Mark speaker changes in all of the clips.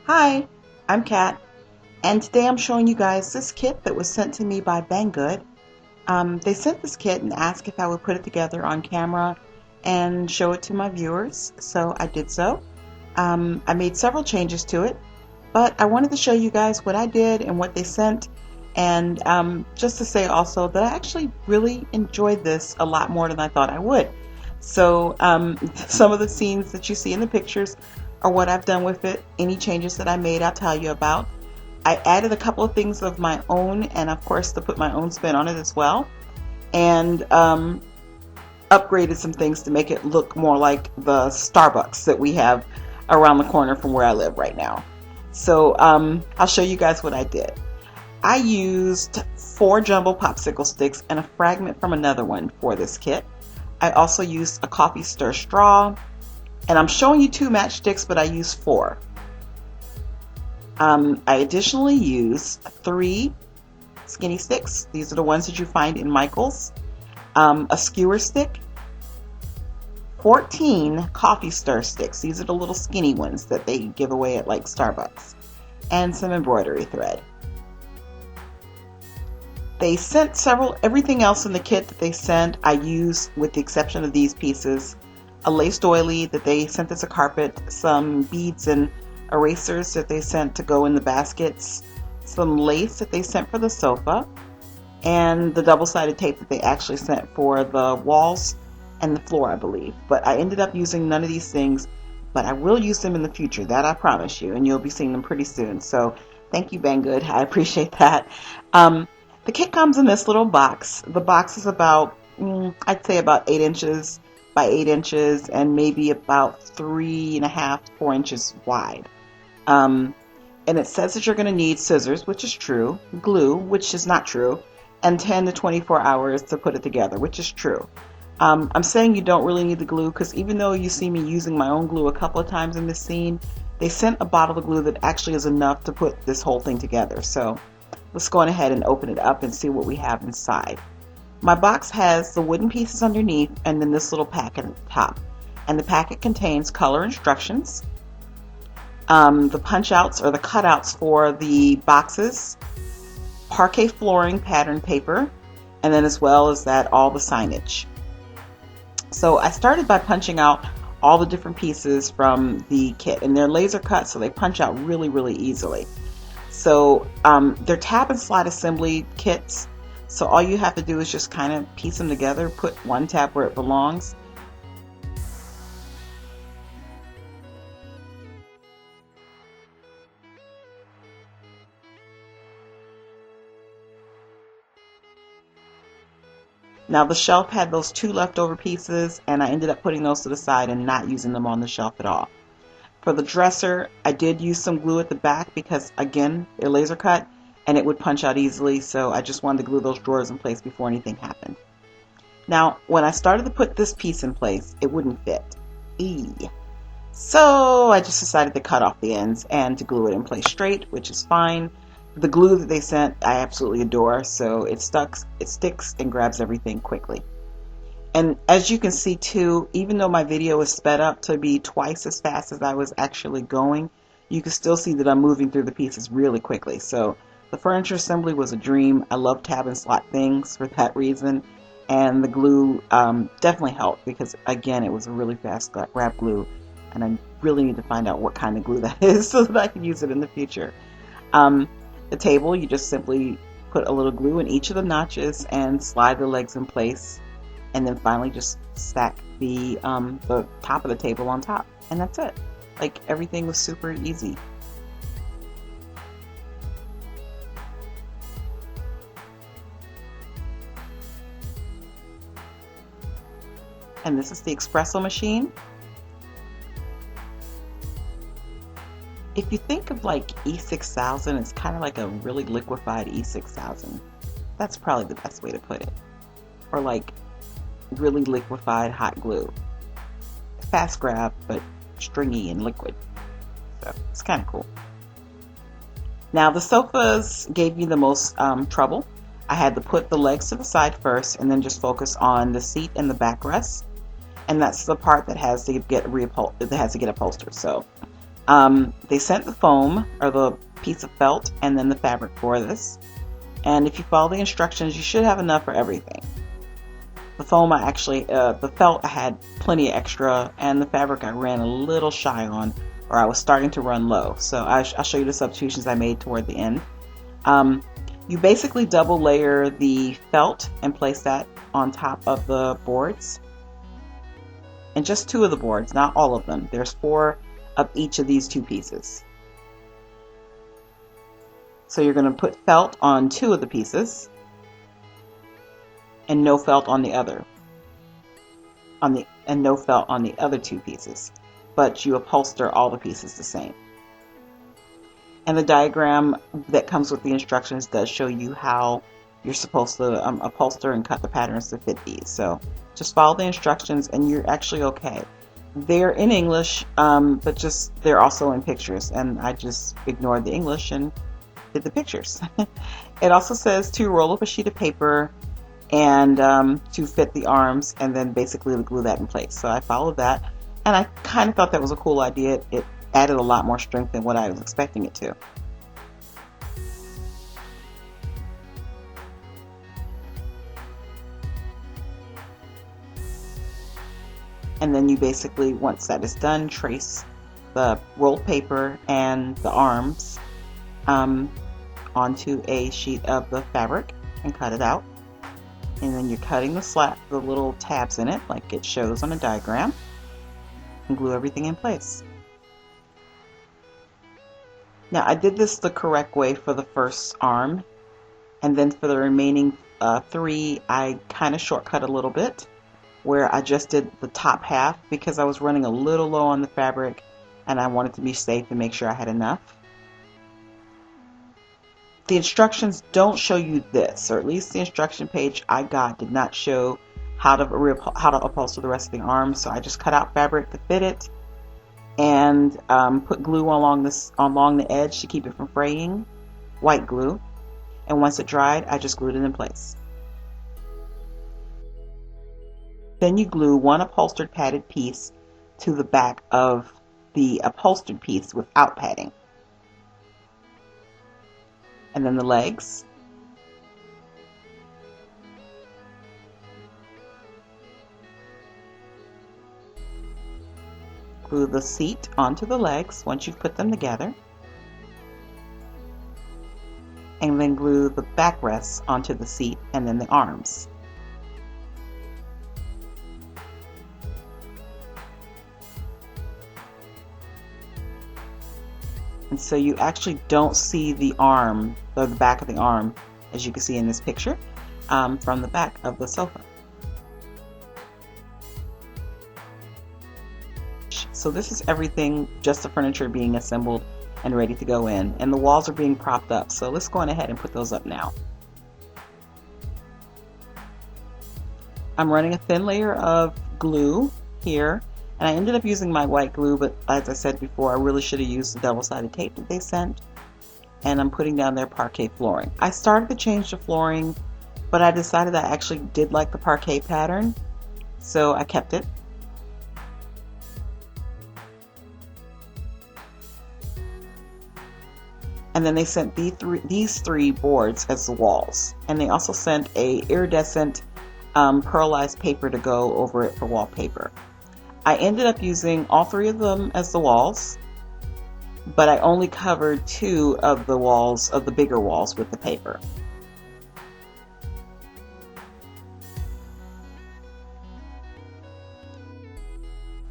Speaker 1: Hi, I'm Kat, and today I'm showing you guys this kit that was sent to me by Banggood. They sent this kit and asked if I would put it together on camera and show it to my viewers, so I did so. I made several changes to it, but I wanted to show you guys what I did and what they sent, and just to say also that I actually really enjoyed this a lot more than I thought I would. So some of the scenes that you see in the pictures are what I've done with it. Any changes that I made, I'll tell you about. I added a couple of things of my own, and of course to put my own spin on it as well, and upgraded some things to make it look more like the Starbucks that we have around the corner from where I live right now. So I'll show you guys what I did. I used 4 jumbo popsicle sticks and a fragment from another one for this kit. I also used a coffee stir straw, and I'm showing you 2 matchsticks, but I used 4. I additionally used 3 skinny sticks. These are the ones that you find in Michael's. A skewer stick, 14 coffee stir sticks. These are the little skinny ones that they give away at like Starbucks, and some embroidery thread. They sent everything else in the kit that they sent I used with the exception of these pieces. A lace doily that they sent as a carpet, some beads and erasers that they sent to go in the baskets, some lace that they sent for the sofa, and the double-sided tape that they actually sent for the walls and the floor, I believe. But I ended up using none of these things, but I will use them in the future, that I promise you, and you'll be seeing them pretty soon. So thank you, Banggood. I appreciate that. The kit comes in this little box. The box is about, I'd say about 8 inches by 8 inches and maybe about 3.5 to 4 inches wide. And it says that you're going to need scissors, which is true, glue, which is not true, and 10 to 24 hours to put it together, which is true. I'm saying you don't really need the glue because even though you see me using my own glue a couple of times in this scene, they sent a bottle of glue that actually is enough to put this whole thing together. So let's go on ahead and open it up and see what we have inside. My box has the wooden pieces underneath and then this little packet at the top. And the packet contains color instructions, the punch outs or the cutouts for the boxes, parquet flooring pattern paper, and then as well as that, all the signage. So I started by punching out all the different pieces from the kit, and they're laser cut, so they punch out really, really easily. So they're tab and slide assembly kits, so all you have to do is just kind of piece them together, put one tab where it belongs. Now the shelf had those 2 leftover pieces, and I ended up putting those to the side and not using them on the shelf at all. For the dresser, I did use some glue at the back because, again, they're laser cut and it would punch out easily, so I just wanted to glue those drawers in place before anything happened. Now, when I started to put this piece in place, it wouldn't fit. So I just decided to cut off the ends and to glue it in place straight, which is fine. The glue that they sent, I absolutely adore, so it sticks and grabs everything quickly. And as you can see too, even though my video is sped up to be twice as fast as I was actually going, you can still see that I'm moving through the pieces really quickly. So the furniture assembly was a dream. I love tab and slot things for that reason. And the glue definitely helped because, again, it was a really fast grab glue. And I really need to find out what kind of glue that is so that I can use it in the future. The table, you just simply put a little glue in each of the notches and slide the legs in place. And then finally just stack the top of the table on top. And that's it. Like, everything was super easy. And this is the espresso machine. If you think of like E6000, it's kind of like a really liquefied E6000. That's probably the best way to put it. Or like really liquefied hot glue. Fast grab, but stringy and liquid. So it's kind of cool. Now the sofas gave me the most trouble. I had to put the legs to the side first and then just focus on the seat and the backrest. And that's the part that has to get upholstered. So They sent the foam, or the piece of felt, and then the fabric for this. And if you follow the instructions, you should have enough for everything. The foam, the felt I had plenty of extra, and the fabric I ran a little shy on, or I was starting to run low. So I'll show you the substitutions I made toward the end. You basically double layer the felt and place that on top of the boards. And just 2 of the boards, not all of them. There's 4 of each of these 2 pieces. So you're going to put felt on 2 of the pieces and no felt on the other. And no felt on the other 2 pieces. But you upholster all the pieces the same. And the diagram that comes with the instructions does show you how you're supposed to upholster and cut the patterns to fit these. So just follow the instructions and you're actually okay. They're in English, but they're also in pictures, and I just ignored the English and did the pictures. It also says to roll up a sheet of paper and to fit the arms, and then basically glue that in place. So I followed that, and I kind of thought that was a cool idea. It added a lot more strength than what I was expecting it to. And then you basically, once that is done, trace the rolled paper and the arms onto a sheet of the fabric and cut it out. And then you're cutting the little tabs in it like it shows on a diagram, and glue everything in place. Now I did this the correct way for the first arm, and then for the remaining 3 I kind of shortcut a little bit, where I just did the top half because I was running a little low on the fabric and I wanted to be safe and make sure I had enough. The instructions don't show you this, or at least the instruction page I got did not show how to upholster the rest of the arm. So I just cut out fabric to fit it and put glue along the edge to keep it from fraying, white glue. And once it dried, I just glued it in place. Then you glue one upholstered padded piece to the back of the upholstered piece without padding. And then the legs. Glue the seat onto the legs once you've put them together. And then glue the backrests onto the seat and then the arms. And so you actually don't see the arm, or the back of the arm, as you can see in this picture, from the back of the sofa. So this is everything, just the furniture being assembled and ready to go in. And the walls are being propped up. So let's go on ahead and put those up now. I'm running a thin layer of glue here. And I ended up using my white glue, but as I said before, I really should have used the double-sided tape that they sent. And I'm putting down their parquet flooring. I started to change the flooring, but I decided I actually did like the parquet pattern, so I kept it. And then they sent these 3 boards as the walls. And they also sent a iridescent pearlized paper to go over it for wallpaper. I ended up using all 3 of them as the walls, but I only covered 2 of the walls, of the bigger walls, with the paper.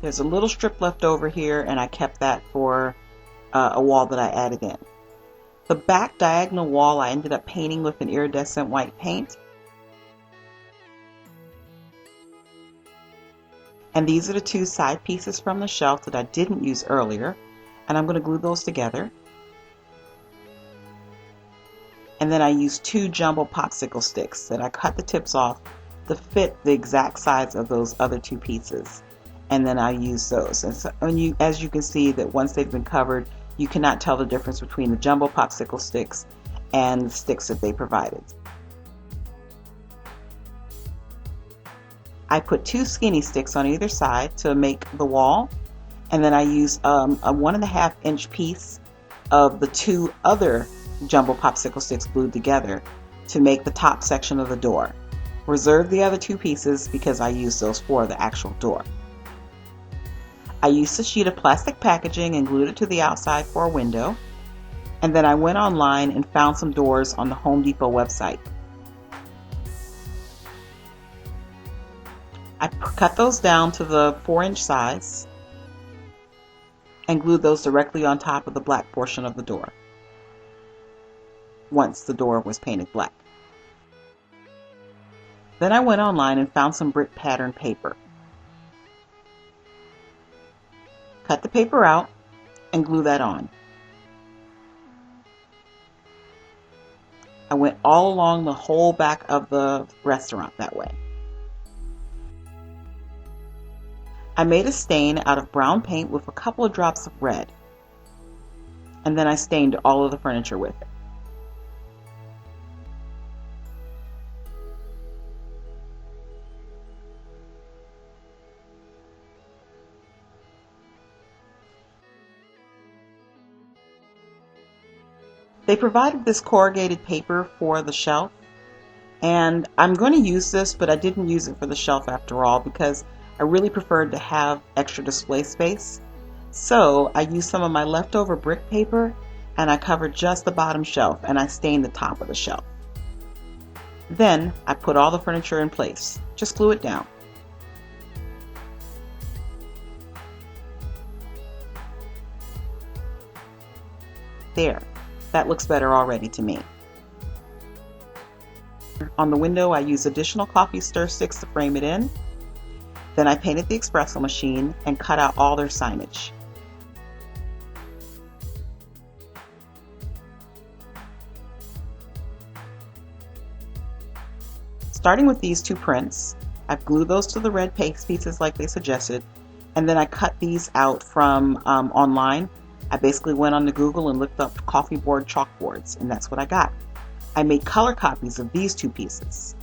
Speaker 1: There's a little strip left over here, and I kept that for a wall that I added in. The back diagonal wall I ended up painting with an iridescent white paint. And these are the 2 side pieces from the shelf that I didn't use earlier. And I'm going to glue those together. And then I used 2 jumbo popsicle sticks that I cut the tips off to fit the exact size of those other 2 pieces. And then I used those. And so as you can see, that once they've been covered, you cannot tell the difference between the jumbo popsicle sticks and the sticks that they provided. I put 2 skinny sticks on either side to make the wall, And then I used a 1.5-inch piece of the 2 other jumbo popsicle sticks glued together to make the top section of the door. Reserve the other 2 pieces because I used those for the actual door. I used a sheet of plastic packaging and glued it to the outside for a window. And then I went online and found some doors on the Home Depot website. I cut those down to the 4-inch size and glued those directly on top of the black portion of the door once the door was painted black. Then I went online and found some brick pattern paper. Cut the paper out and glue that on. I went all along the whole back of the restaurant that way. I made a stain out of brown paint with a couple of drops of red, and then I stained all of the furniture with it. They provided this corrugated paper for the shelf, and I'm going to use this, but I didn't use it for the shelf after all because I really preferred to have extra display space. So I used some of my leftover brick paper and I covered just the bottom shelf and I stained the top of the shelf. Then I put all the furniture in place. Just glue it down. There, that looks better already to me. On the window I used additional coffee stir sticks to frame it in. Then I painted the espresso machine and cut out all their signage. Starting with these 2 prints, I've glued those to the red paste pieces like they suggested, and then I cut these out from online. I basically went on to Google and looked up coffee board chalkboards, and that's what I got. I made color copies of these 2 pieces.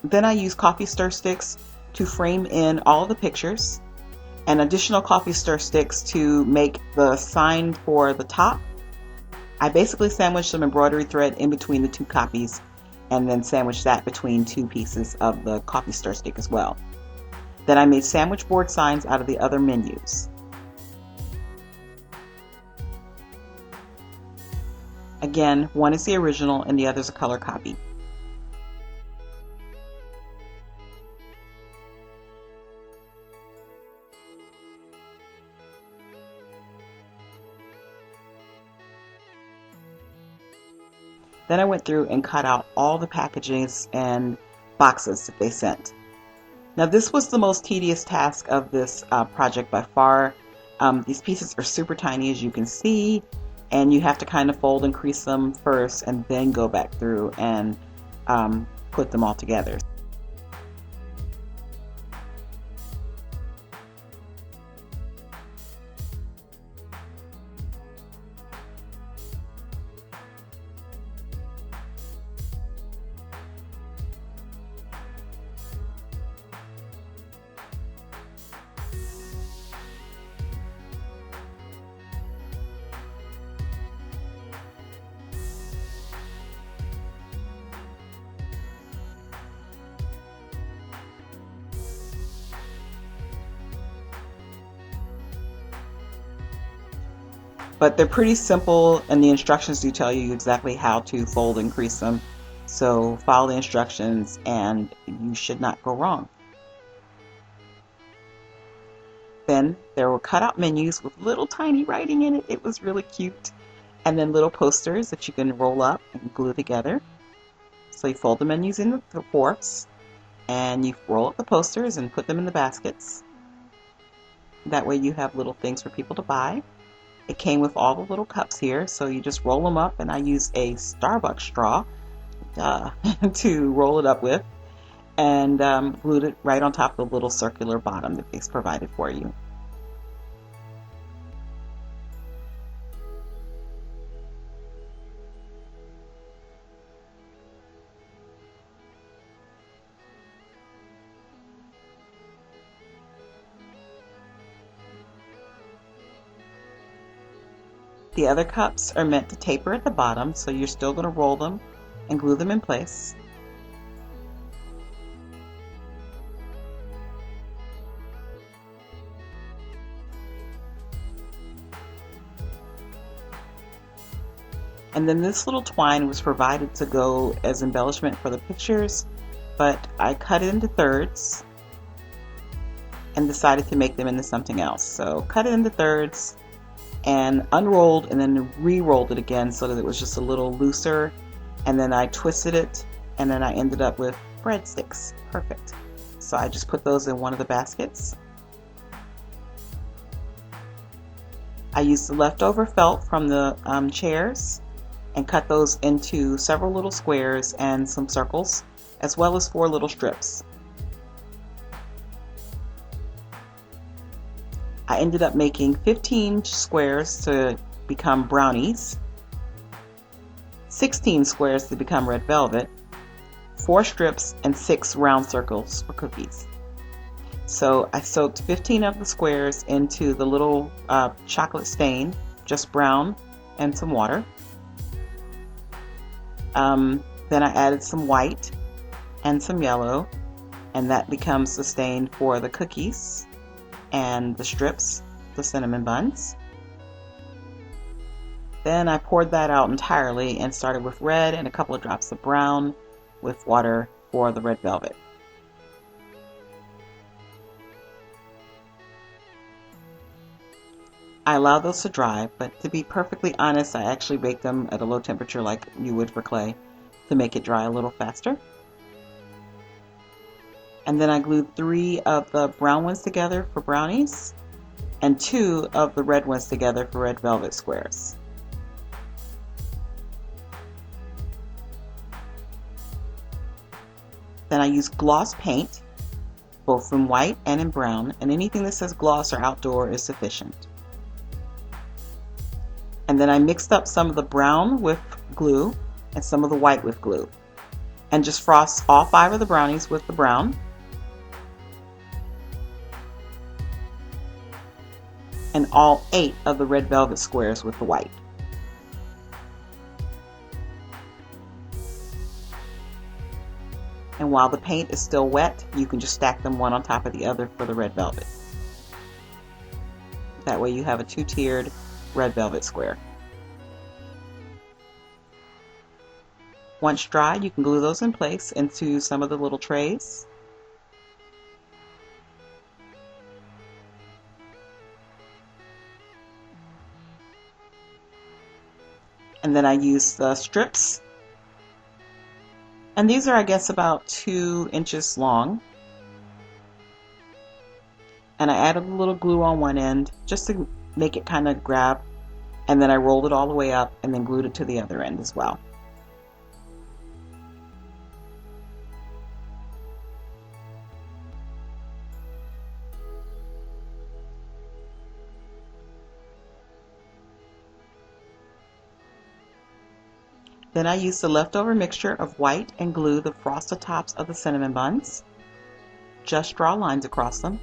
Speaker 1: Then I used coffee stir sticks to frame in all of the pictures, and additional coffee stir sticks to make the sign for the top. I basically sandwiched some embroidery thread in between the 2 copies and then sandwiched that between 2 pieces of the coffee stir stick as well. Then I made sandwich board signs out of the other menus. Again, one is the original and the other is a color copy. Then I went through and cut out all the packages and boxes that they sent. Now this was the most tedious task of this project by far. These pieces are super tiny, as you can see, and you have to kind of fold and crease them first and then go back through and put them all together. But they're pretty simple, and the instructions do tell you exactly how to fold and crease them. So follow the instructions and you should not go wrong. Then there were cutout menus with little tiny writing in it. It was really cute. And then little posters that you can roll up and glue together. So you fold the menus in the fourths and you roll up the posters and put them in the baskets. That way you have little things for people to buy. It came with all the little cups here, so you just roll them up, and I use a Starbucks straw to roll it up with, and glued it right on top of the little circular bottom that they provided for you. The other cups are meant to taper at the bottom, so you're still going to roll them and glue them in place. And then this little twine was provided to go as embellishment for the pictures, but I cut it into thirds and decided to make them into something else. So cut it into thirds and unrolled and then re-rolled it again so that it was just a little looser, and then I twisted it and then I ended up with breadsticks. Perfect. So I just put those in one of the baskets. I used the leftover felt from the chairs and cut those into several little squares and some circles, as well as 4 little strips. I ended up making 15 squares to become brownies, 16 squares to become red velvet, 4 strips, and 6 round circles for cookies. So I soaked 15 of the squares into the little chocolate stain, just brown and some water. Then I added some white and some yellow, and that becomes the stain for the cookies and the strips, the cinnamon buns. Then I poured that out entirely and started with red and a couple of drops of brown with water for the red velvet. I allowed those to dry, but to be perfectly honest, I actually baked them at a low temperature like you would for clay to make it dry a little faster. And then I glued 3 of the brown ones together for brownies and 2 of the red ones together for red velvet squares. Then I used gloss paint, both in white and in brown, and anything that says gloss or outdoor is sufficient. And then I mixed up some of the brown with glue and some of the white with glue, and just frost all 5 of the brownies with the brown, and all 8 of the red velvet squares with the white. And while the paint is still wet, you can just stack them one on top of the other for the red velvet. That way you have a 2-tiered red velvet square. Once dry, you can glue those in place into some of the little trays. And then I use the strips. And these are, I guess, about 2 inches long. And I added a little glue on one end just to make it kind of grab. And then I rolled it all the way up and then glued it to the other end as well. Then I used the leftover mixture of white and glue to frost the tops of the cinnamon buns. Just draw lines across them.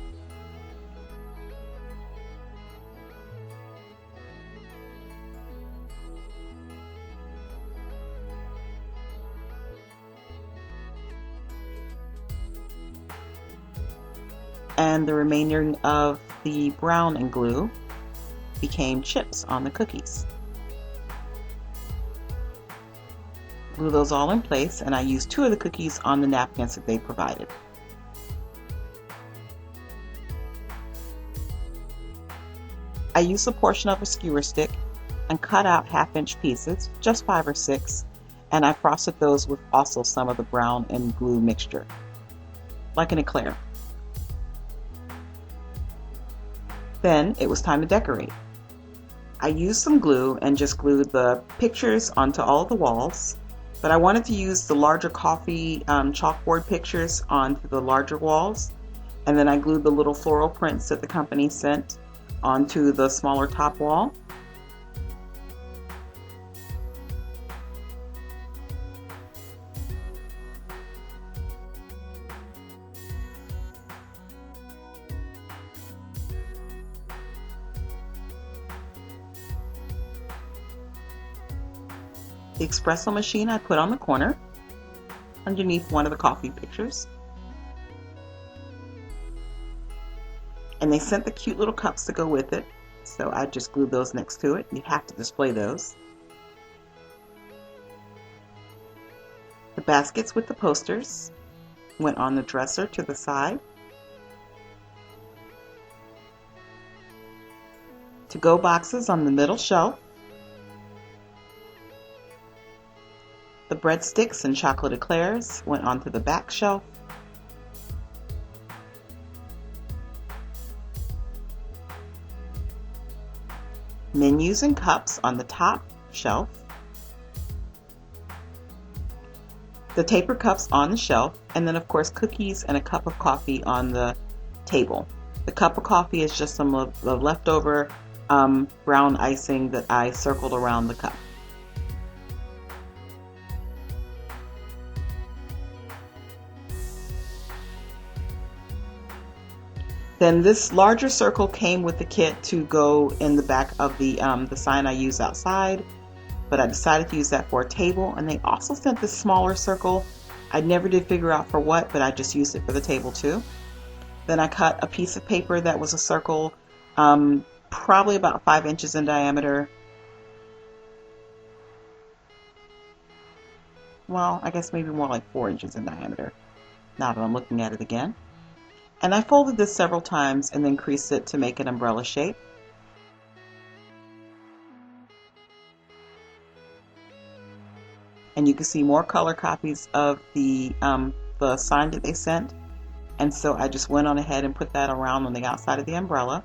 Speaker 1: And the remaining of the brown and glue became chips on the cookies. Glue those all in place, and I used 2 of the cookies on the napkins that they provided. I used a portion of a skewer stick and cut out 1/2-inch pieces, just 5 or 6, and I frosted those with also some of the brown and glue mixture, like an eclair. Then it was time to decorate. I used some glue and just glued the pictures onto all of the walls, but I wanted to use the larger coffee chalkboard pictures onto the larger walls, and then I glued the little floral prints that the company sent onto the smaller top wall. The espresso machine I put on the corner underneath one of the coffee pictures. And they sent the cute little cups to go with it, so I just glued those next to it. You have to display those. The baskets with the posters went on the dresser to the side. To-go boxes on the middle shelf. The breadsticks and chocolate eclairs went onto the back shelf. Menus and cups on the top shelf. The taper cups on the shelf, and then of course cookies and a cup of coffee on the table. The cup of coffee is just some of the leftover brown icing that I circled around the cup. Then this larger circle came with the kit to go in the back of the sign I use outside, but I decided to use that for a table. And they also sent this smaller circle. I never did figure out for what, but I just used it for the table too. Then I cut a piece of paper that was a circle, probably about 5 inches in diameter. Well, I guess maybe more like 4 inches in diameter, now that I'm looking at it again. And I folded this several times and then creased it to make an umbrella shape. And you can see more color copies of the sign that they sent. And so I just went on ahead and put that around on the outside of the umbrella.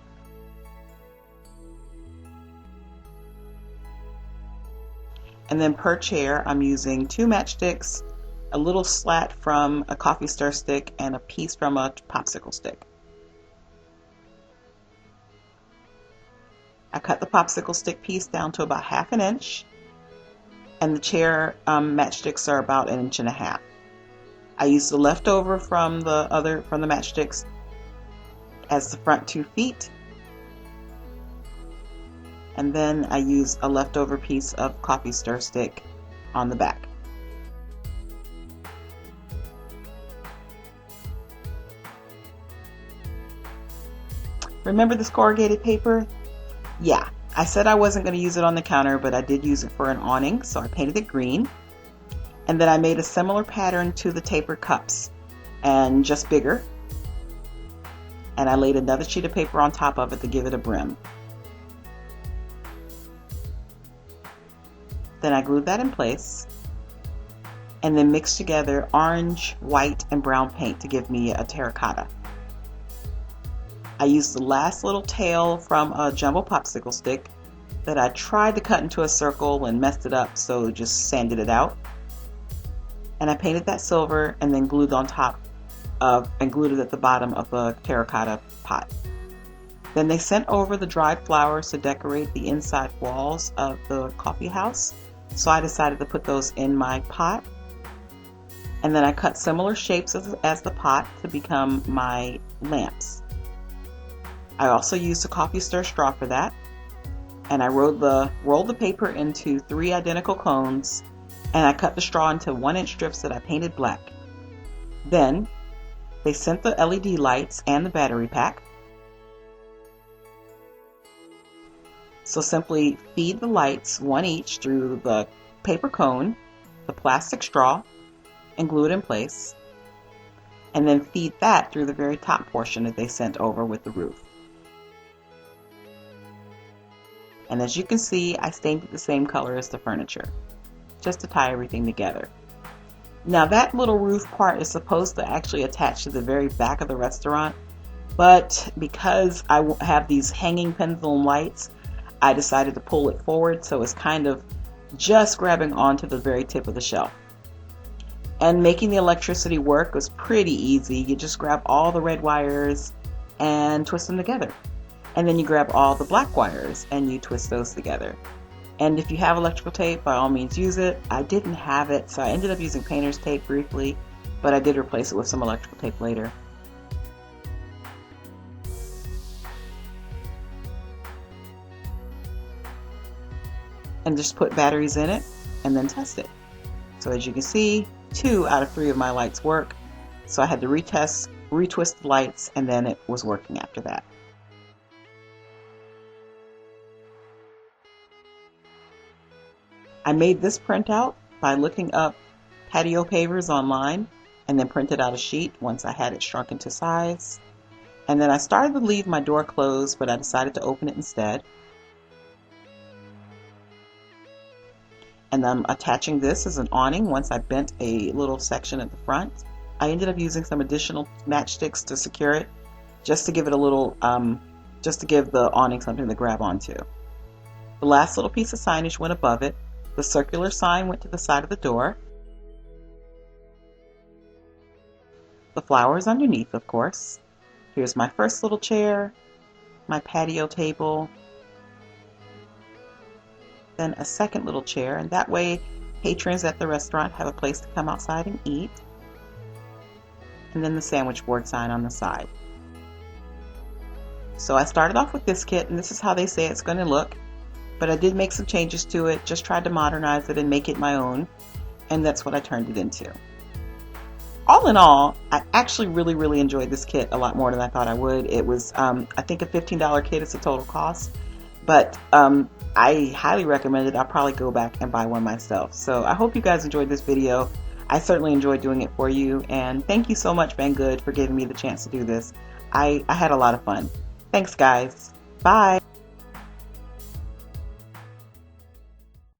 Speaker 1: And then per chair, I'm using 2 matchsticks, a little slat from a coffee stir stick, and a piece from a popsicle stick. I cut the popsicle stick piece down to about 1/2 inch, and the chair matchsticks are about 1.5 inches. I used the leftover from the matchsticks as the front 2 feet, and then I used a leftover piece of coffee stir stick on the back. Remember this corrugated paper? Yeah, I said I wasn't going to use it on the counter, but I did use it for an awning, so I painted it green. And then I made a similar pattern to the taper cups, and just bigger. And I laid another sheet of paper on top of it to give it a brim. Then I glued that in place, and then mixed together orange, white, and brown paint to give me a terracotta. I used the last little tail from a jumbo popsicle stick that I tried to cut into a circle and messed it up, so just sanded it out. And I painted that silver and then glued on top and glued it at the bottom of the terracotta pot. Then they sent over the dried flowers to decorate the inside walls of the coffee house, so I decided to put those in my pot. And then I cut similar shapes as the pot to become my lamps. I also used a coffee stir straw for that, and I rolled the paper into 3 identical cones, and I cut the straw into 1-inch strips that I painted black. Then they sent the LED lights and the battery pack. So simply feed the lights 1 each through the paper cone, the plastic straw, and glue it in place, and then feed that through the very top portion that they sent over with the roof. And as you can see, I stained it the same color as the furniture, just to tie everything together. Now that little roof part is supposed to actually attach to the very back of the restaurant, but because I have these hanging pendulum lights, I decided to pull it forward, so it's kind of just grabbing onto the very tip of the shelf. And making the electricity work was pretty easy. You just grab all the red wires and twist them together. And then you grab all the black wires and you twist those together. And if you have electrical tape, by all means use it. I didn't have it, so I ended up using painter's tape briefly, but I did replace it with some electrical tape later. And just put batteries in it and then test it. So as you can see, 2 out of 3 of my lights work. So I had to retwist the lights, and then it was working after that. I made this printout by looking up patio pavers online and then printed out a sheet once I had it shrunk into size. And then I started to leave my door closed, but I decided to open it instead. And I'm attaching this as an awning once I bent a little section at the front. I ended up using some additional matchsticks to secure it, just to give it a little, just to give the awning something to grab onto. The last little piece of signage went above it. The circular sign went to the side of the door. The flowers underneath, of course. Here's my first little chair, my patio table, then a second little chair, and that way patrons at the restaurant have a place to come outside and eat. And then the sandwich board sign on the side. So I started off with this kit, and this is how they say it's going to look. But I did make some changes to it, just tried to modernize it and make it my own, and that's what I turned it into. All in all, I actually really enjoyed this kit a lot more than I thought I would. It was, I think, a $15 kit is the total cost, but I highly recommend it. I'll probably go back and buy one myself. So I hope you guys enjoyed this video. I certainly enjoyed doing it for you, and thank you so much, Banggood, for giving me the chance to do this. I had a lot of fun. Thanks, guys. Bye.